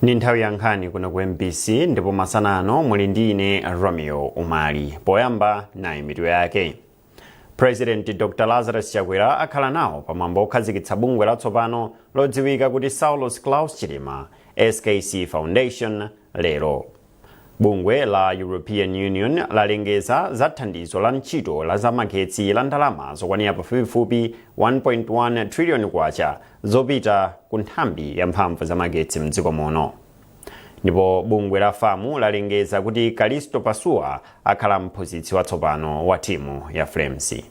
Ni nthawi ya nkhani kuno ku MBC ndipo masana ano muli ndi ine Romeo Umali. Poyamba nayi mitu yake. President Dr. Lazarus Chakwera akhala nawo pamwambo okhazikitsa bungwe latsopano lodziwika kuti Saulos Klaus Chilima SKC Foundation lero. Bungwe la European Union lalengeza za thandizo la ntchito la zamagetsi la ndalama zokwanira pafupifupi 1.1 trillion kwacha zopita ku nthambi ya mphamvu zamagetsi mdziko muno. Ndipo bungwe la FAMU lalengeza kuti Kalisto Pasua akhala mphunzitsi watsopano wa timu ya Flames.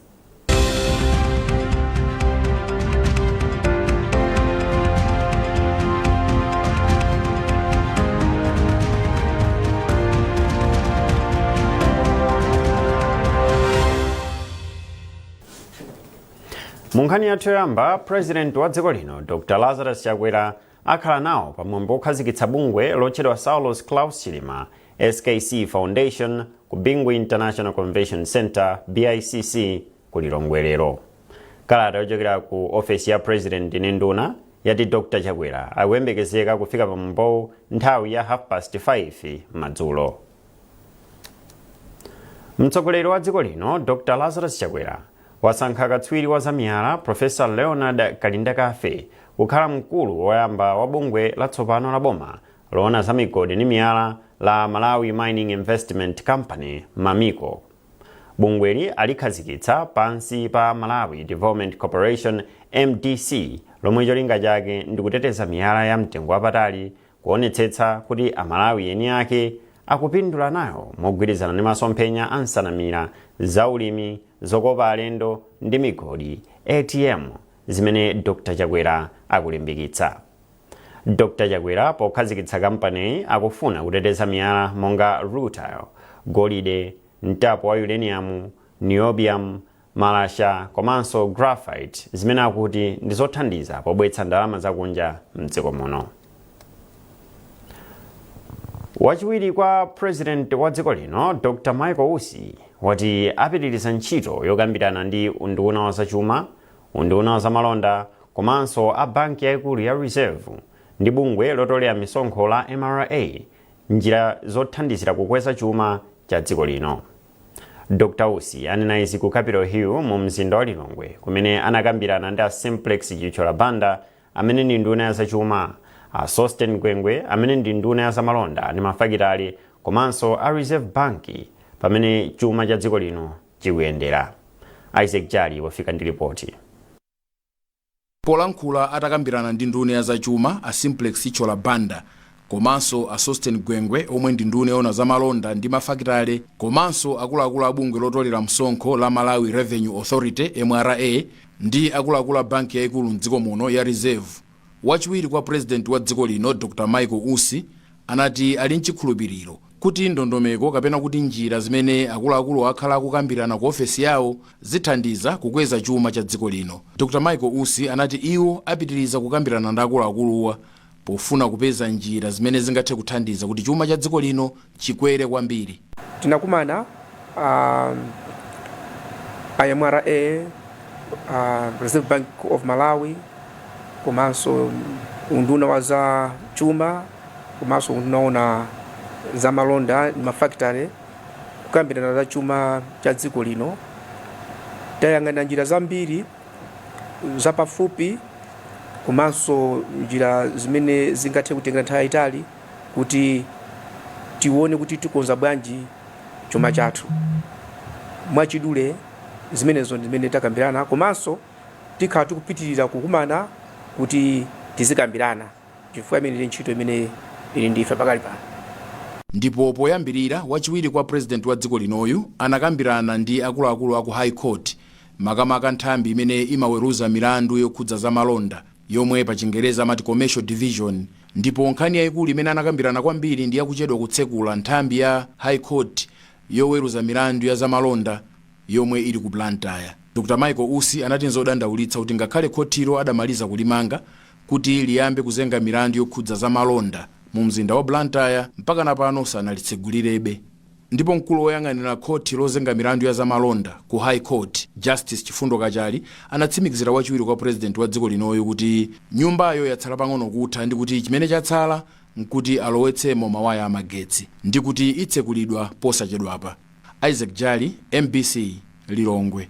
Munkhani yathu yoyamba, President wa dziko lino Dr. Lazarus Chakwera akhala nawo pamwambo okhazikitsa bungwe lotchedwa Saulos Klaus Chilima SKC Foundation ku Bingwi International Convention Center BICC ku Lilongwe lero. Kalata yochokera ku ofesi ya President Nenduna yati Dr. Chakwera akuyembekezeka kufika pamwambo nthawi ya 5:30 madzulo. Mtsogoleri wa dziko lino Dr. Lazarus Chakwera wasankha katswiri wa zamiyala Professor Leonard Kalindakafe kukhala mkulu woyamba wa bungwe latsopano la boma loona za migodi ndi miyala la Malawi Mining Investment Company MAMICO. Bungweli alikhazikitsa pansi pa Malawi Development Corporation MDC lomwe cholinga chake ndi kuteteza miyala ya mtengo wapatali, kuonetsetsa kuti amalawi eni ake akupindula nayo mogwirizana ndi masomphenya ansanamira zaulimi, zokopa alendo ndi migodi ATM zimene Dr. Chakwera akulimbikitsa. Dr. Chakwera pokhazikitsa kampani akufuna kuteteza miyala monga rutile, golide, mtapo wa uranium, niobium, malasha komanso graphite zimene akuti ndi zothandiza pobweretsa ndalama zakunja mdziko muno. Wachiwiri kwa President wa dziko lino Dr. Michael Usi wati apitiriza ntchito yokambirana ndi unduna wa zachuma, unduna wa zamalonda komanso a banki yaikulu ya Reserve ndi bungwe lotolera misonkho la MRA njira zothandizira kukweza chuma cha dziko lino. Dr. Usi anena izi ku Capitol Hill mu mzinda wa Lilongwe kumene anakambirana ndi a Simplex Chichola Banda amene ndi nduna ya zachuma, a Sosten Gwengwe amene ndi nduna ya zamalonda ndi mafakitali komanso a Reserve Bank pamene chuma cha dziko lino chikuyendera. Isaac Jali wafika ndi ripoti. Polankhula atakambirana ndi nduna ya zachuma a Simplex Chichola Banda komanso a Sosten Gwengwe omwe ndi nduna yoona zamalonda ndi mafakitali komanso akuluakulu a bungwe lotolera msonkho la Malawi Revenue Authority MRA ndi akuluakulu a banki yaikulu mdziko muno ya Reserve. Wachiwiri kwa President wa dziko lino Dr. Michael Usi anati ali nchikhulupiriro kuti ndondomeko kapena kuti njira zimene akuluakulu akhala akukambirana ku ofesi yawo zithandiza kukweza chuma cha dziko lino. Dr. Michael Usi anati iwo apitiriza kukambirana ndi akuluakuluwa pofuna kupeza njira zimene zingathe kuthandiza kuti chuma cha dziko lino chikwere kwambiri. Tinakumana MRA, Reserve Bank of Malawi, komanso unduna wa za chuma, komanso unduna za malonda ndi mafakitale kukambirana za chuma cha dziko lino. Tayang'ana njira zambiri zapafupi komanso njira zimene zingathe kutenga nthawi yayitali kuti tione kuti tikonza bwanji chuma chathu. Mwachidule zimenezo zimene takambirana komanso tikhala tikupitirira kukumana kuti tizikambirana chifukwa imene ntchito imene ili ndife pakali pano. Ndipo poyambirira wachiwiri kwa President wa dziko linoyu anakambirana ndi akuluakulu aku High Court makamaka nthambi imene imaweruza milandu yokhudza zamalonda yomwe pa Chingereza amati Commercial Division. Ndipo nkhani yayikulu imene anakambirana kwambiri ndi yakuchedwa kutsekula nthambi ya High Court yoweruza milandu ya zamalonda yomwe ili ku Blantyre. Dr. Michael Usi anati nzodandaulitsa kuti ngakhale khotiro adamaliza kulimanga kuti liyambe kuzenga milandu yokhudza zamalonda mu mzinda wa Blantyre mpaka napano sanalitsegulirebe. Ndipo mkulu woyang'anira khoti lozenga milandu ya zamalonda ku High Court Justice Chifundo Kachali anatsimikizira wachiwiri kwa President wa dziko linoyo kuti nyumbayo yatsala pang'ono kutha ndi kuti chimene chatsala nkuti alowetsemo mawaya amagetsi ndi kuti itsekulidwa posachedwapa. Isaac Jali, MBC, Lilongwe.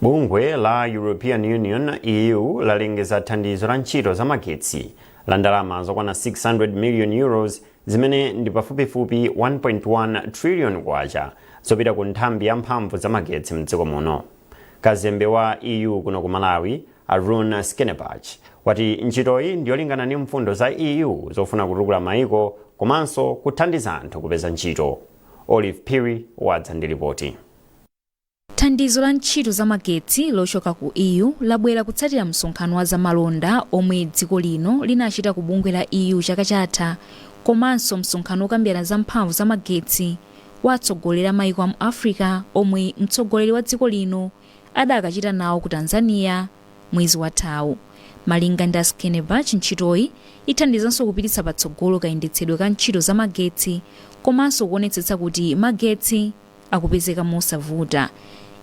Bungwe la European Union EU lalengeza thandizo la ntchito za magetsi la ndalama zokwana 600 million euros zimene ndi pafupifupi 1.1 trillion kwacha zopita ku nthambi ya mphamvu za magetsi mdziko muno. Kazembe wa EU kuno ku Malawi, Arun Skenebach, wati ntchitoyi ndiyolingana ndi mfundo za EU zofuna kutukula maiko komanso kuthandiza anthu kupeza ntchito. Olive Phiri wadza ndi ripoti. Thandizo la ntchito za magetsi lochoka ku EU labwera kutsatira msonkhano wa zamalonda omwe dziko lino linachita ku bungwe la EU chaka chatha, komanso msonkhano okambirana za mphamvu za magetsi watsogolera maiko mu Africa omwe mtsogoleri wa dziko lino adakachita nawo ku Tanzania mwezi wathawu. Malinga ndi Skenebach, ntchitoyi ithandizanso kupititsa patsogolo kayendetsedwe ka ntchito za magetsi komanso kuonetsetsa kuti magetsi akupezeka mosavuta.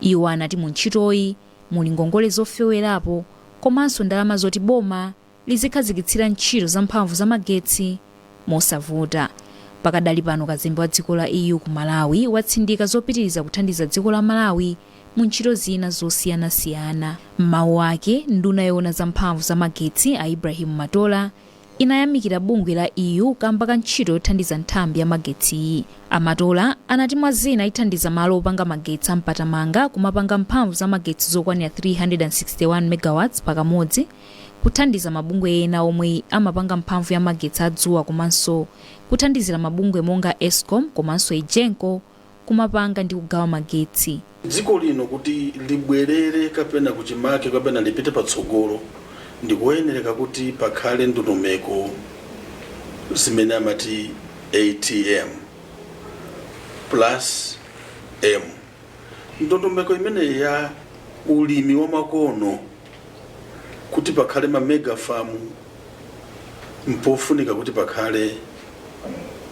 Iwo anati mu ntchitoyi muli ngongole zofewerapo komanso ndalama zoti boma lizikhazikitsira ntchito za mphamvu za magetsi mosavuta. Pakadali pano kazembe wa dziko la EU ku Malawi watsindika zopitiriza kuthandiza dziko la Malawi mu ntchito zina zosiyanasiyana. M'mawu ake, nduna yoona za mphamvu za magetsi a Ibrahim Matola inayamikira bungwe la EU kamba ka ntchito yothandiza nthambi ya magetsi. Amatola anati mwazina ithandiza malo opanga magetsi ampatamanga kumapanga mphamvu za magetsi zokwanira 361 megawatts pakamodzi, kuthandiza mabungwe ena omwe amapanga mphamvu ya magetsi adzuwa komanso kuthandizira mabungwe monga Eskom komanso Ejenko kumapanga ndi kugawa magetsi. Dziko lino kuti libwerere kapena kuchimake kapena lipite patsogolo ndikuyenereka kuti pakhale ndondomeko zimene amati ATM plus M. Ndondomeko imene ya ulimi wa makono kuti pakhale ma mega farm, mpofunika kuti pakhale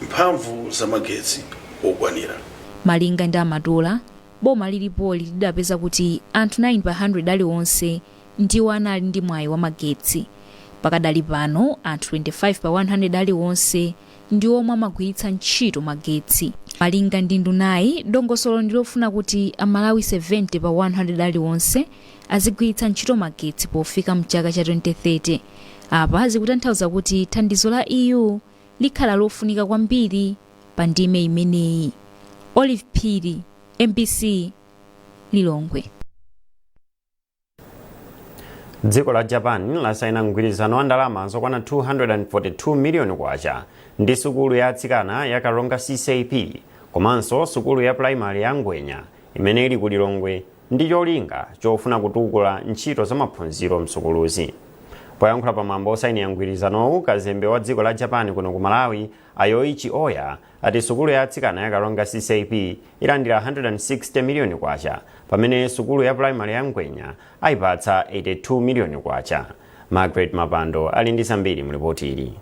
mphamvu za magetsi okwanira. Malinga ndi Amatola, boma lilipoli lidapeza kuti anthu 9 pa 100 aliwonse ndiwo anali ndi mwayi wa magetsi. Pakadali pano anthu 25 pa 100 aliwonse ndiwo omwe amagwiritsa ntchito magetsi. Malinga ndi ndunayi, dongosolo ndilofuna kuti Amalawi 70 pa 100 aliwonse azigwiritsa ntchito magetsi pofika mchaka cha 2030. Apa zikutanthauza kuti thandizo la EU likhala lofunika kwambiri pa ndime imeneyi. Olive Phiri, MBC, Lilongwe. Dziko la Japan lasaina mgwirizano wa ndalama zokwana 242 million kwacha ndi sukulu ya atsikana ya Kalonga CCP komanso sukulu ya primary ya Ngwenya imene ili ku Lilongwe ndi cholinga chofuna kutukula ntchito za maphunziro msukuluzi. Poyankhula pamwambo osainira mgwirizanowu, kazembe wa dziko la Japan kuno ku Malawi Ayoichi Oya ati sukulu ya atsikana ya Kalonga CCP ilandira 160 million kwacha pamene sukulu ya primary ya Ngwenya ayipatsa 82 million kwacha. Margaret Mapando ali ndi zambiri mu ripoti ili.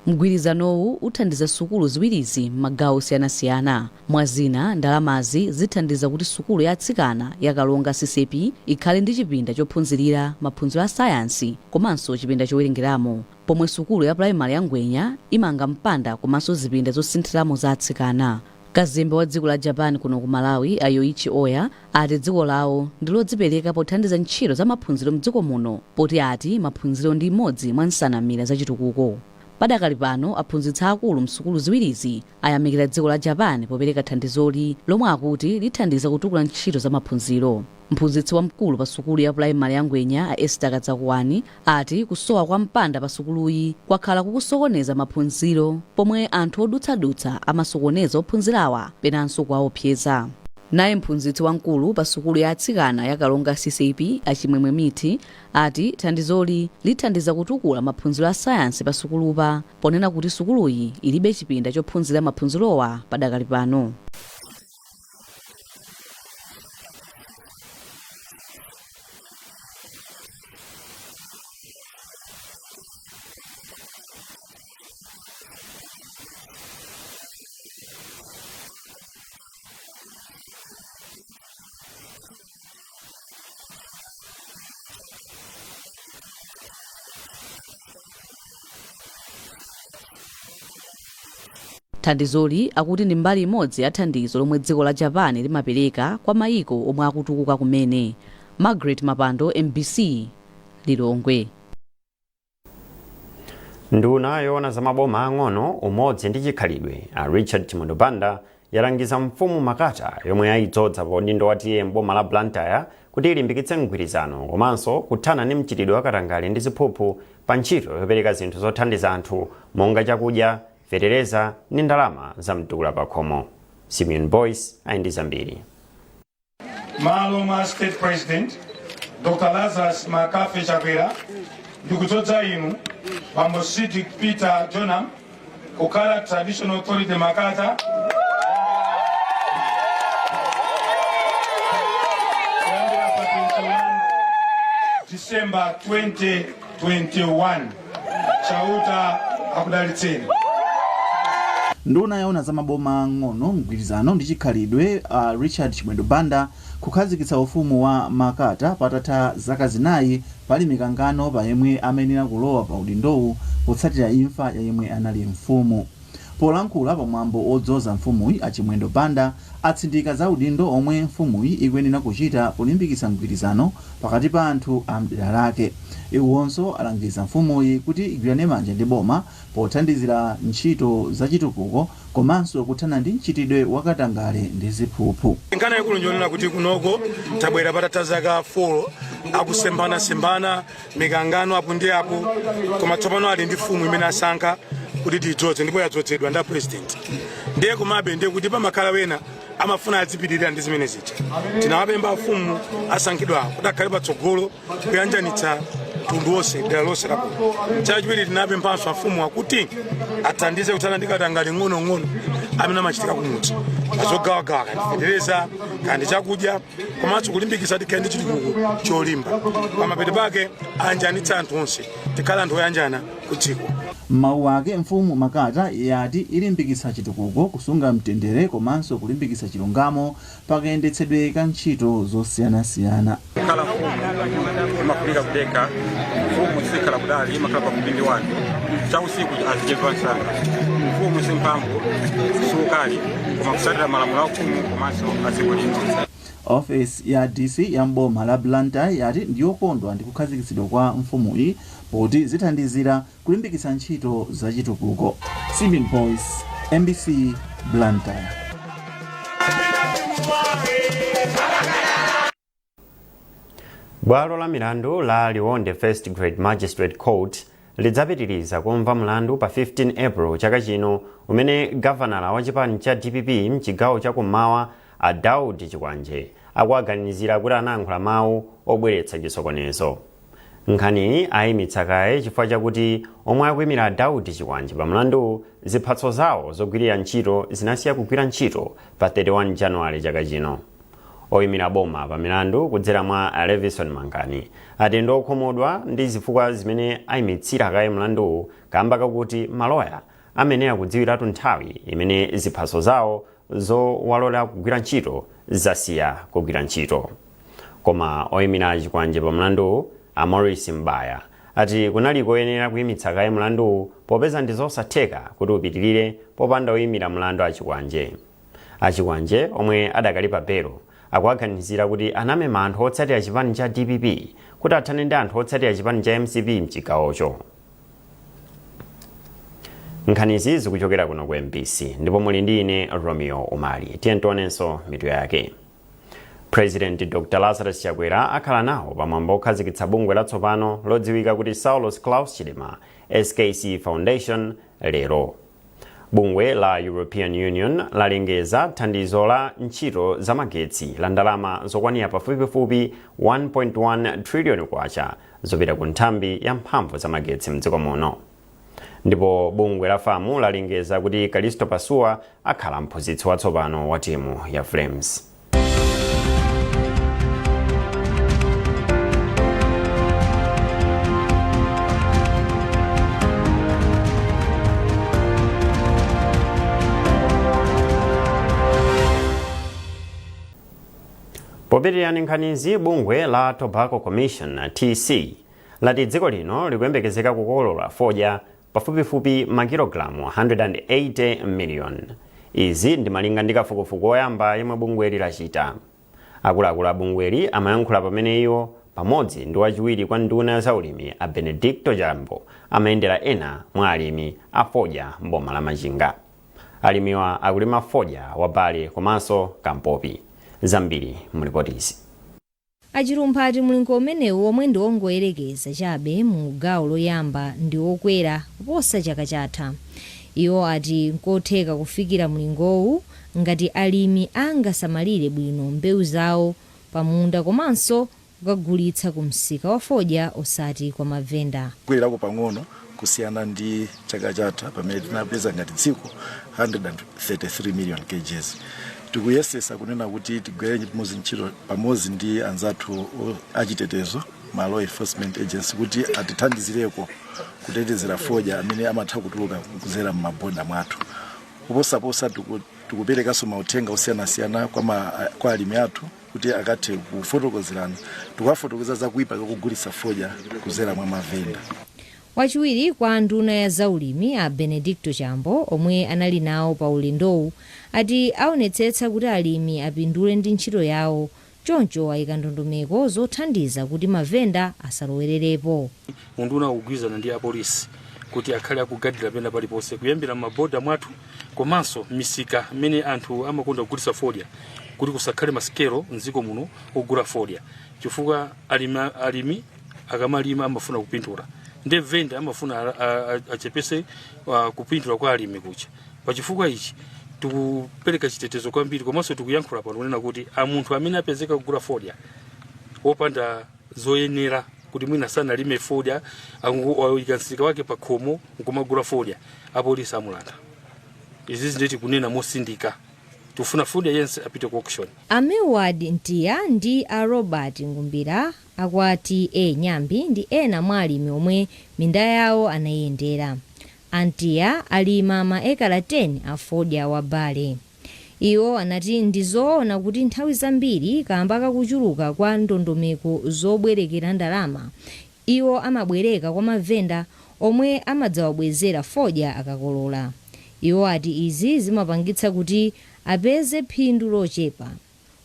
Mgwirizanowu uthandiza sukulu ziwirizi m'magawo osiyanasiyana. Mwazina, ndalamazi zithandiza kuti sukulu ya atsikana ya Kalonga CCP ikhale ndi chipinda chophunzirira maphunziro a sayansi komanso chipinda chowerengeramo, pomwe sukulu ya primary ya Ngwenya imanga mpanda komanso zipinda zosinthiramo za atsikana. Kazembe wa dziko la Japan kuno ku Malawi Ayoichi Oya ati dziko lawo ndilodzipereka pothandiza ntchito za maphunziro mdziko muno, poti ati maphunziro ndi imodzi mwa nsanamira za chitukuko. Padakali pano aphunzitsi akulu msukulu ziwirizi ayamikira dziko la Japan popereka thandizoli lomwe akuti lithandiza kutukula ntchito za maphunziro. Mphunzitsi wamkulu pa sukulu ya primary ya Ngwenya a Esther Kadzakuwani ati kusowa kwa mpanda pa sukuluyi kwakhala kukusokoneza maphunziro, pomwe anthu odutsadutsa amasokoneza ophunzirawa penanso kuwaopseza. Naye mphunzitsi wamkulu pa sukulu ya atsikana ya Kalonga CCP Achimwemwe Miti ati thandizoli lithandiza kutukula maphunziro a sayansi pa sukulupa, ponena kuti sukuluyi ilibe chipinda chophunzira maphunzirowa padakali pano. thandizoli akuti ndi mbali imodzi ya thandizo lomwe dziko la Japan limapereka kwa mayiko omwe akutukuka kumene. Margaret Mapando, MBC, Lilongwe. Nduna yoona za maboma ang'ono, umodzi ndi chikhalidwe a Richard Chimwendo Banda yalangiza mfumu Makata yomwe ayidzodza pa udindo watiye mboma la Blantyre kuti ilimbikitse mgwirizano komanso kuthana ndi mchitidwe wakatangale ndi ziphuphu pa ntchito yopereka zinthu zothandiza anthu monga chakudya, fetereza ndi ndalama za mtukula pa khomo. Simeon Boyce ali ndi zambiri. Maloma State President Dr. Lazarus Makafe Chakwera ndikudzodza inu Bambo Cedric Peter Jonam kukhala Traditional Authority Makata December 2021. Chauta akudalitseni. Nduna yoona za maboma ang'ono, mgwirizano ndi chikhalidwe Richard Chimwendo Banda kukhazikitsa ufumu wa Makata patatha zaka zinayi pali mikangano pa yemwe amenera kulowa pa udindowu potsatira imfa ya yemwe anali mfumu. Polankhula pamwambo odzoza mfumuyi a Chimwendo Banda atsindika za udindo omwe mfumuyi ikuyenera kuchita polimbikitsa mgwirizano pakati pa anthu a mdera lake. Iwonso alangiza mfumuyi kuti igwirane manja ndi boma pothandizira ntchito za chitukuko komanso kuthana ndi mchitidwe wakatangale ndi ziphuphu. Nkana yakulu njonena kuti kunoko tabwera patatha zaka 4 akusembana mikangano apo ndi apo, koma tsopano ali ndi mfumu imene asankha kuti tidzodze ndipo yadzozedwa nda president. Ndiye komabe ndiye kuti pamakhala wena amafuna azipitirira ndi zimene zija. Tinawapempha mfumu asankhidwa kuti akhale patsogolo kuyanjanitsa mtundu wonse dera lonse lapo. Chachiwiri tinapemphanso mfumu akuti athandize kuthana ndi katangale ng'ono amene amachitika kumudzi. Azogawagawa kandi fetereza kandi chakudya komanso kulimbikitsa tikhale ndi chitukuko cholimba. Pamapeto pake ayanjanitsa anthu onse tikhala anthu oyanjana ku dziko. Mawu ake mfumu Makata yati ilimbikitsa chitukuko, kusunga mtendere komanso kulimbikitsa chilungamo pakayendetsedwe ka ntchito zosiyanasiyana. Kala mfumu imafunika kudeka mfumu sikhala kudali imakhala pa kupindi wanu cha usiku azijeva sana. Mfumu simpambo sukali koma kusatira malamulo a mfumu komanso azikulinda. Office ya DC ya mboma la Blantyre yati ndiyokondwa ndi kukhazikitsidwa kwa mfumuyi poti zithandizira kulimbikitsa ntchito za chitukuko. Simeon Boyce, MBC, Blantyre. Bwalo la milandu la Liwonde First Grade Magistrate Court lidzapitiriza kumva mlandu pa 15 April chaka chino umene gavanala wa chipani cha DPP mchigawo cha kummawa a Daudi Chikwanje akuaganizira kuti anayankhula mawu obweretsa chisokonezo. Nkhani ayimitsa kaye chifukwa chakuti omwe akuyimira Daudi Chikwanje pa mlandu ziphatso zawo zogwirira ntchito zinasiya kugwira ntchito pa 31 January chaka chino. Oyimira boma pa milandu kudzera mwa Levison Mangani ati ndokhomodwa ndi zifukwa zimene ayimitsira kaye mlandu kamba kakuti maloya amene akudziwiratu nthawi imene ziphatso zawo zowalola kugwira ntchito zasiya kugwira ntchito. Koma oyimira Chikwanje pa mlandu a Maurice Mbaya ati kunali koyenera kuyimitsa kaye mlandu popeza ndi zosatheka kuti upitirire popanda oyimira mlandu a Chikwanje. A Chikwanje omwe adakali pa belo akuaganizira kuti anamema anthu otsatira chipani cha DPP kuti athane ndi anthu otsatira chipani cha MCP mchigawocho. Nkhanizi zikuchokera kuno ku MBC ndipo muli ndi ine Romeo Umali. Tiye tionenso mitu yake. President Dr. Lazarus Chakwera akhala nawo pamwambo okhazikitsa bungwe latsopano lodziwika kuti Saulos Klaus Chilima SKC Foundation lero. Bungwe la European Union lalengeza thandizo la ntchito za magetsi la ndalama zokwanira pafupifupi 1.1 trillion kwacha zopita ku nthambi ya mphamvu za magetsi mdziko muno. Ndipo bungwe la FAMU lalengeza kuti Kalisto Pasua akhala mphunzitsi watsopano wa timu ya Flames. Popitirira nkhanizi, bungwe la Tobacco Commission TC lati dziko lino likuyembekezeka kukolola fodya pafupifupi makilogalamu 180 million. Izi ndi malinga ndi kafukufuku oyamba yomwe bungweli lachita. Akuluakulu a bungweli amayankhula pamene iwo pamodzi ndi wachiwiri kwa nduna ya zaulimi a Benedicto Jambo amayendera ena mwa alimi a fodya mboma la Machinga. Alimiwa akulima fodya wabale komanso kampopi. Zambiri mlipotizi. Achilumpha ati mlingo umenewu omwe ndi wongoyerekeza chabe mu gawo loyamba ndi wokwera kuposa chaka chatha. Iwo ati nkotheka kufikira mlingowu ngati alimi angasamalire bwino mbewu zawo pamunda komanso kukagulitsa ku msika wa fodya osati kwa mavenda. Kwelako pang'ono kusiyana ndi chaka chatha pamene tinapeza ngati dziko 133 million kgs. Tikuyesesa kunena kuti tigwere ntchito pamodzi ndi anzathu achitetezo ma law enforcement agency kuti atithandizireko kutetezera fodya amene amatha kutuluka kuzera m'maboda mwathu. Kuposaposa tikuperekanso mauthenga osiyanasiyana kwa alimi athu kuti akathe kufotokozerana, tikuwafotokoza za kuipa kugulitsa fodya kuzera mwa mavenda. Wachiwiri kwa nduna ya zaulimi a Benedicto Jambo omwe anali nawo pa ulendowu ati aonetsetsa kuti alimi apindule ndi ntchito yawo, choncho ayika ndondomeko zothandiza kuti mavenda asalowererepo. Unduna ukugwirizana ndi apolisi kuti akhale akugadira pena paliponse kuyambira maboda mwathu komanso misika imene anthu amakonda kugulitsa fodya kuti kusakhale masikelo mdziko muno ogula fodya, chifukwa alimi akamalima amafuna kupindula ndi venda amafuna achepese kupindula kwa alimi kucha. Pachifukwa ichi tikupereka chitetezo kwambiri komanso tikuyankhula pano kunena kuti munthu amene apezeka kugula fodya wopanda zoyenera kuti mwina sana lime fodya ikansika wake pa khomo nkumagula fodya, apolisi amulanda. Izi nditi kunena mosindika tufuna fodya yense apite ku auction. Ameward Ntiya ndi a Robert Ngumbira akwati Nyambi ndi ena mwa alimi omwe minda yawo anayendera. Antiya alima maekala 10 a fodya wabale. Iwo anati ndizoona kuti nthawi zambiri kamba kakuchuluka kwa ndondomeko zobwerekera ndalama, iwo amabwereka kwa mavenda omwe amadzawabwezera fodya akakolola. Iwo ati izi zimapangitsa kuti apeze phindu lochepa.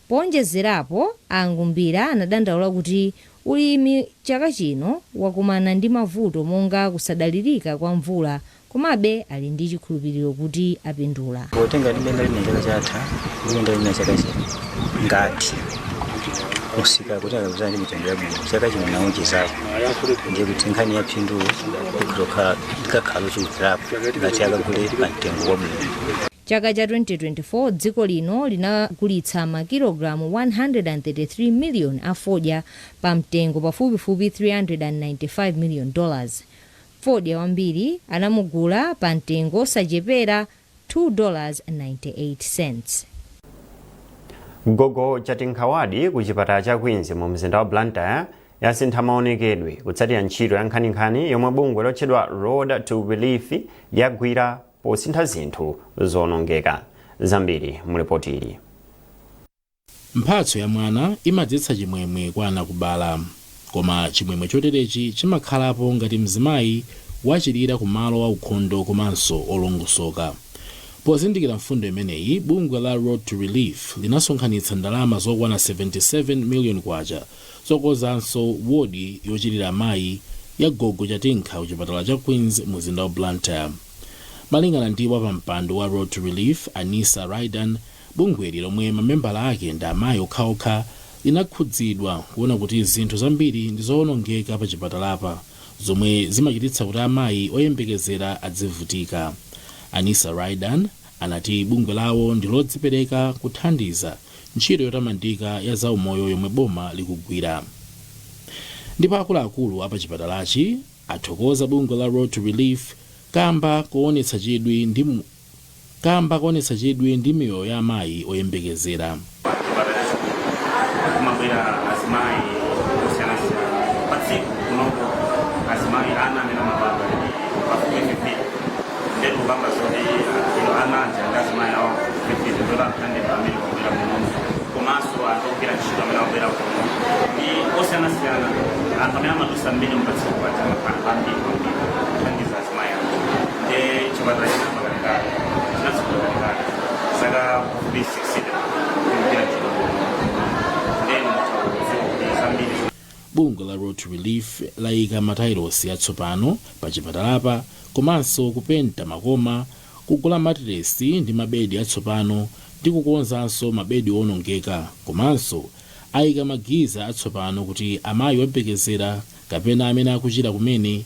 Ponjezerapo Ngumbira anadandaula kuti ulimi chaka chino wakumana ndi mavuto monga kusadalirika kwa mvula, komabe ali ndi chikhulupiriro kuti apindula. Potenga limenda lina chaka chatha limenda lina chaka chino ngati musika kuti akuzana mitengo ya bwino chaka chino naonjezako ndiye kuti nkhani ya phindu ikakhala chikuzirapo ngati akagule pamtengo wabwino. Chaka cha 2024 dziko lino linagulitsa makilogalamu 133 million a fodya pa mtengo pafupifupi $395 million. Fodya wambiri anamugula pa mtengo osachepera $2.98. Gogo chatinkhawadi ku chipatala cha Queens mu mzinda wa Blantyre yasintha maonekedwe kutsatira ntchito ya nkhaninkhani yomwe bungwe lotchedwa Road to Relief yagwira posintha zinthu zonongeka. Zambiri mulipotiri. Mphatso ya mwana imadzetsa chimwemwe kwa ana kubala, koma chimwemwe choterechi chimakhalapo ngati mzimayi wachilira kumalo a ukhondo komanso olongosoka. Pozindikira mfundo imeneyi, bungwe la Road to Relief linasonkhanitsa ndalama zokwana 77 million kwacha zokozanso wodi yochilira amayi ya Gogo Chatinkha ku chipatala cha Queens mu mzinda wa Blantyre. Malingana ndi wapampando wa Road to Relief Anissa Raidan, bungweli lomwe mamembala ake ndi amayi okhaokha linakhudzidwa kuona kuti zinthu zambiri ndi zoonongeka pa chipatalapa zomwe zimachititsa kuti amayi oyembekezera adzivutika. Anissa Raidan anati bungwe lawo ndi lodzipereka kuthandiza ntchito yotamandika ya zaumoyo yomwe boma likugwira. Ndipo akuluakulu apa chipatalachi athokoza bungwe la Road to Relief kamba kuonetsa chidwi ndi miyoyo ya amayi oyembekezera. zaka pafupi 60 kumpira ntchito then zambiri. Bungwe la Road to Relief layika matailosi atsopano pa chipatalapa komanso kupenta makoma, kugula matiresi ndi mabedi atsopano ndi kukonzanso mabedi onongeka, komanso ayika magiza atsopano kuti amayi oyembekezera kapena amene akuchira kumene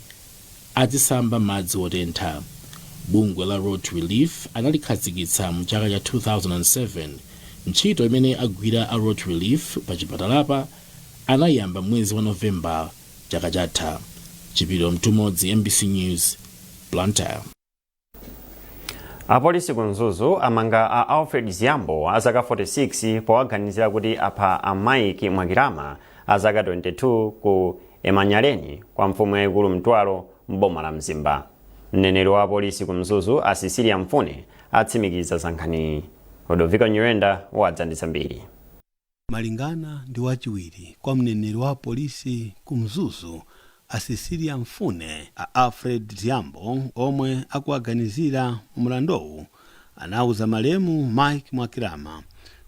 azisamba madzi otentha. Bungwe la Road to Relief analikhazikitsa mu chaka cha 2007. Ntchito imene agwira a Road to Relief pa chipatalapa anayamba mwezi wa Novemba chaka chatha. Chipiro Mtumodzi, MBC News, Blantyre. Apolisi ku Mzuzu amanga a Alfred Ziambo azaka 46 powaganizira kuti apha a Mike Mwakirama azaka 22 ku Emanyaleni kwa mfumu yaikulu Mtwalo m'boma la Mzimba. Mneneri wa apolisi ku Mzuzu a Cecilia Mfune atsimikiza zankhani. Rodoviko Nyirenda wadzanditsa mbiri. Malingana ndi wachiwiri kwa mneneri wa polisi ku Mzuzu a Cecilia Mfune, a Alfred Ziambo omwe akuaganizira mulandowu anauza malemu Mike Mwakirama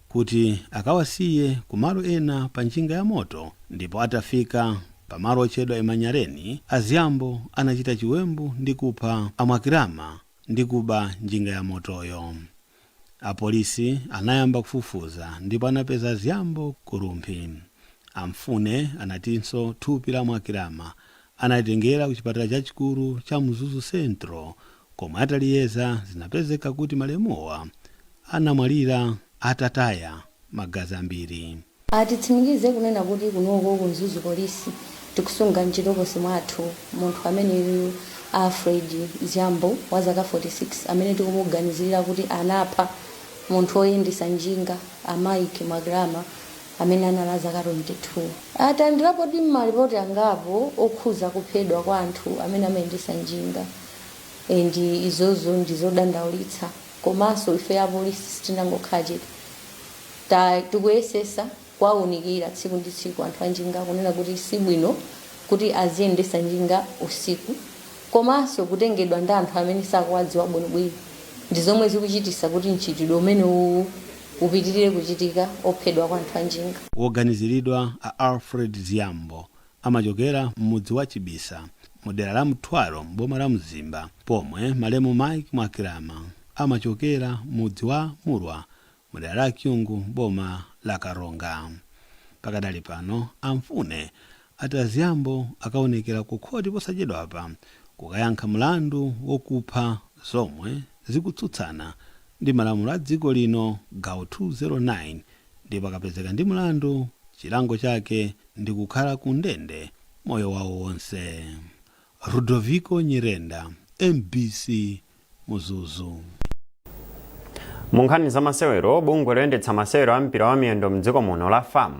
kuti akawasiye kumalo ena pa njinga ya moto, ndipo atafika pamalo otchedwa Emanyaleni a Ziambo anachita chiwembu ndi kupha a Mwakirama ndi kuba njinga ya motoyo. Apolisi anayamba kufufuza ndipo anapeza Ziambo kurumphi. Amfune anatinso thupi la Mwakirama anatengera ku chipatala chachikulu cha Mzuzu Centro, komwe ataliyeza zinapezeka kuti malemuwa anamwalira atataya magazi ambiri. Atitsimikize kunena kuti kunoko ku Mzuzu polisi tikusunga ntchito konse mwathu munthu amene Alfred Ziambo wa zaka 46 amene tikumuganizira kuti anapha munthu oyendesa njinga a Mike Mwakirama amene anali zaka 22. Atandirapo ndi malipoti angapo okhuza kuphedwa kwa anthu amene amayendesa njinga. Ndi izozo ndizodandaulitsa, komanso ife apolisi sitinangokhaje tikuyesesa kwaunikira tsiku ndi tsiku anthu anjinga kunena kuti sibwino kuti aziyendesa njinga usiku, komanso kutengedwa ndi anthu amene sakuwadziwa bwinobwino. Ndi zomwe zikuchitisa kuti mchitidwe umene upitirire kuchitika ophedwa kwa anthu anjinga. Woganiziridwa a Alfred Ziambo amachokera m'mudzi wa Chibisa mudera la Mtwalo m'boma la Mzimba, pomwe malemu Mike Mwakirama amachokera m'mudzi wa Murwa mudera la Kyungu boma la Karonga. Pakadali pano Amfune ati Ziambo akaonekera ku khoti posachedwapa kukayankha mlandu wokupha zomwe zikutsutsana ndi malamulo a dziko lino gawo 209, ndipo akapezeka ndi mlandu chilango chake ndi kukhala ku ndende moyo wawo wonse. Rodoviko Nyirenda, MBC Mzuzu. Munkhani za masewero, bungwe loyendetsa masewero a mpira wa miyendo mdziko muno la FAM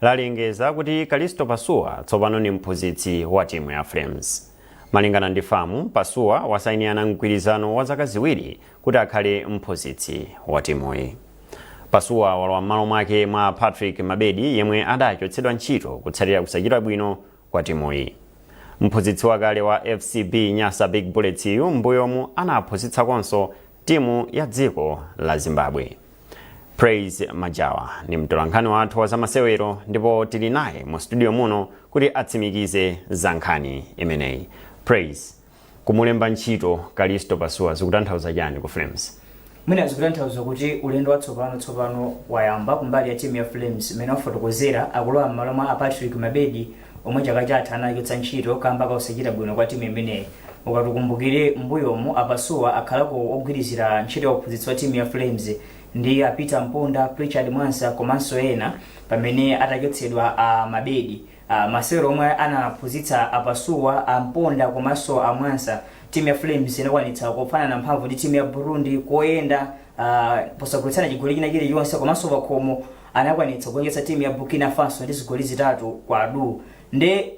lalengeza kuti Kalisto Pasuwa tsopano ni mphunzitsi wa timu ya Flames. Malingana ndi FAM, Pasuwa wasainirana mgwirizano wa zaka ziwiri kuti akhale mphunzitsi wa timuyi. Pasuwa walowa m'malo mwake mwa Patrick Mabedi yemwe adachotsedwa ntchito kutsatira kusachita bwino kwa timuyi. Mphunzitsi wakale wa FCB Nyasa Big Bullets mbuyomu anaphunzitsakonso timu ya dziko la Zimbabwe. Praise Majawa ni mtolankhani wathu wa zamasewero ndipo tili naye mu studio muno kuti atsimikize zankhani imeneyi. Praise, kumulemba ntchito Kalisto Pasuwa zikutanthauza chani ku Flames? Mwina zikutanthauza kuti ulendo watsopano wayamba kumbali ya timu ya Flames imene wafotokozera akulowa m'malo mwa Patrick Mabedi omwe chaka chatha anachotsa ntchito kamba kusachita bwino kwa timu imeneyi. Ukatukumbukire mbuyomu Pasuwa akhalako ogwirizira ntchito ya uphunzitsi wa timu ya Flames ndi Peter Mponda, Richard Mwansa komanso ena pamene atachotsedwa Mabedi. Masewero omwe anaphunzitsa Pasuwa, Mponda komanso Mwansa, timu ya Flames inakwanitsa kufanana mphamvu ndi timu ya Burundi koyenda posagulitsana chigoli china chilichonse, komanso pakhomo anakwanitsa kugonjetsa timu ya Burkina Faso ndi zigoli 3-2. Nde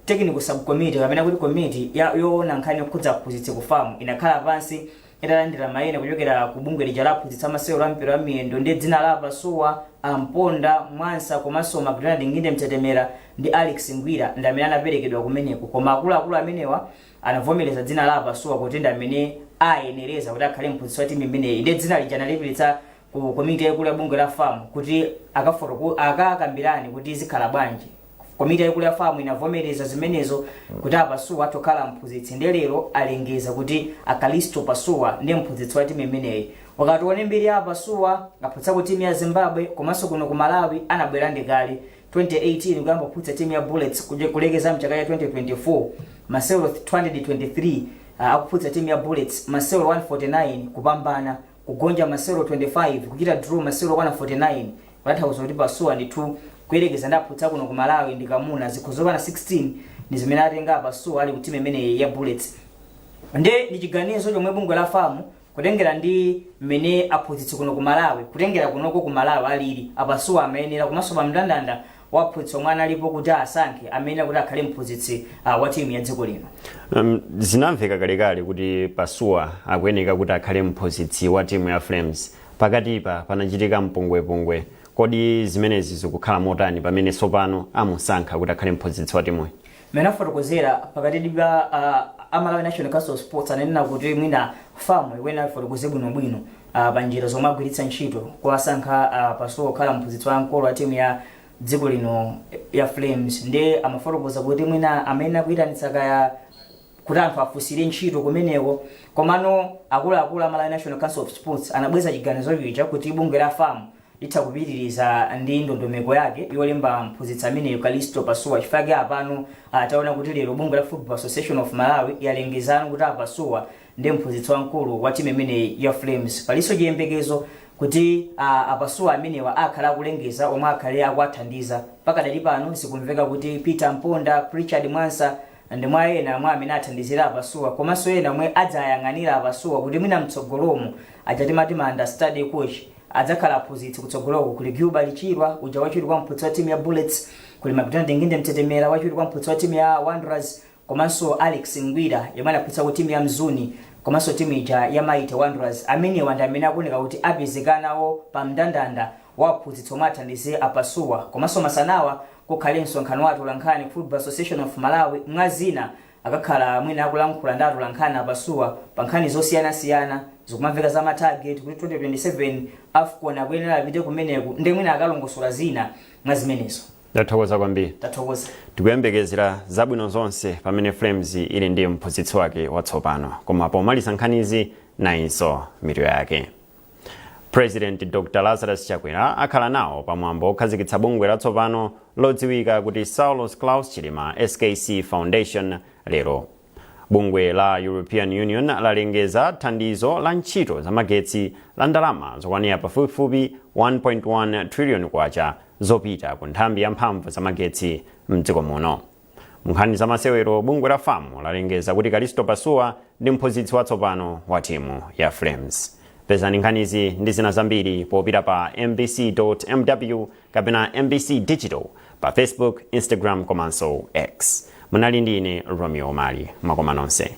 technical subcommittee kapena kuti committee yoona nkhani yokhudza kuphunzitsa ku FAM inakhala pansi italandira maina kuchokera ku bungwe lija laphunzitsa masewero a mpira wa miyendo ndi dzina la Pasuwa, Mponda, Mwansa komanso Magdalena Nginde Mtetemera ndi Alex Ngwira ndi amene anaperekedwa kumeneko. Koma akuluakulu amenewa anavomereza dzina la Pasuwa kuti ndi amene ayenereza kuti akhale mphunzitsi wa timu imeneyi. Ndi dzina lija analipitsa ku komiti yaikulu ya bungwe la famu kuti akakambirani kuti zikhala bwanji. Komiti yaikulu ya famu inavomereza zimenezo kuti Pasuwa atokhala mphunzitsi ndi lero alengeza kuti Akalisto Pasuwa ndi mphunzitsi wa timu imeneyi. Wakati wone mbiri ya Pasuwa aphunzitsa ku timu ya Zimbabwe komanso kuno ku Malawi anabwera ndikali 2018 kuyamba kuphunzitsa timu ya Bullets kulekeza mchaka ya 2024 masewero 223 akuphunzitsa timu ya Bullets masewero 149 kupambana kugonja masewero 25 kuchita draw masewero 149 kutanthauza kuti Pasuwa ndithu kuyelekeza ndaphunzitsa kuno ku Malawi ndikamuna zikhozokwana 16 ndi zimene atenga Pasuwa ali ku timu imene ya Bullets. Ndi chiganizo chomwe bungwe la famu kutengera ndi mmene aphunzitsi kuno ku Malawi kutengera kunoko ku Malawi alili Pasuwa amayenera komanso pamndandanda waphunzitsi omwe analipo kuti asankhe amayenera kuti akhale mphunzitsi wa timu ya dziko lino. Zinamveka kalekale kuti Pasuwa akuyeneka kuti akhale mphunzitsi wa timu ya Flames. Pakatipa panachitika mpungwepungwe. Kodi zimenezi zikukhala motani pamene tsopano amusankha kuti akhale mphunzitsi wa timu? Mena fotokozera pakati pa Malawi National Council of Sports ananena kuti mwina famu ikwena fotokoze bwinobwino pa njira zomwe agwiritsa ntchito kuwasankha Pasuwa kukhala mphunzitsi wamkulu wa timu ya dziko lino ya Flames. Ndi amafotokoza kuti mwina amene akuyitanitsa kaya kuti anthu afusire ntchito kumeneko komano akuluakulu a Malawi National Council of Sports anabweza chiganizo ichi kuti bungwe la famu litha kupitiriza ndi ndondomeko yake yolemba mphunzitsi ameneyo Akalisto Pasuwa. Chifukwa apano taona kuti lero bungwe la Football Association of Malawi yalengezana kuti Pasuwa ndi mphunzitsi wamkulu wa timu imene ya Flames. Palinso chiyembekezo kuti Pasuwa amenewa akhala kulengeza omwe akhale akuwathandiza. Pakadali pano sikumveka kuti Peter Mponda, Richard Mwansa ndi mwa ena mwa amene athandizira Pasuwa komanso ena omwe adzayang'anira Pasuwa kuti mwina mtsogolomo achatimati ma understudy coach adzakhala aphunzitsi kutsogoloko kuli Gilbert Chirwa uja wachiri kwa mphunzitsi wa timu ya Bullets, kuli Mapitano Ndinginde Mtetemera wachiri kwa mphunzitsi wa timu ya Wanderers komanso Alex Ngwira yemwe anaphunzitsa ku timu ya Mzuni komanso timu ija ya Mighty Wanderers. Amene wanda amene akuoneka kuti apezekanawo pa mndandanda wa aphunzitsi omwe athandize Pasuwa komanso masanawa kukhale msonkhano wa atolankhani Football Association of Malawi mwazina akakhala mwina akulankhula ndi atolankhani Pasuwa pa nkhani zosiyanasiyana zikumamveka za matarget kuti 2027 AFCON akuyenera apite kumeneko ndi mwina akalongosola zina mwa zimenezo. Tathokoza kwambiri. Tathokoza. Tikuyembekezera zabwino zonse pamene Flames ili ndi mphunzitsi wake watsopano koma pomaliza nkhanizi nayinso mitu yake. President Dr. Lazarus Chakwera akhala nawo pamwambo okhazikitsa bungwe latsopano lodziwika kuti Saulos Klaus Chilima SKC Foundation lero. Bungwe la European Union lalengeza thandizo la ntchito za magetsi la ndalama zokwanira pafupifupi 1.1 trillion kwacha zopita ku nthambi ya mphamvu za magetsi mdziko muno. Munkhani za masewero bungwe la famu lalengeza kuti Akalisto Pasuwa ndi mphunzitsi watsopano wa timu ya Flames. Pezani nkhanizi ndi zina zambiri popita pa mbc.mw kapena MBC Digital pa Facebook, Instagram komanso X. Munali ndine Romeo Mali. Makoma nonse.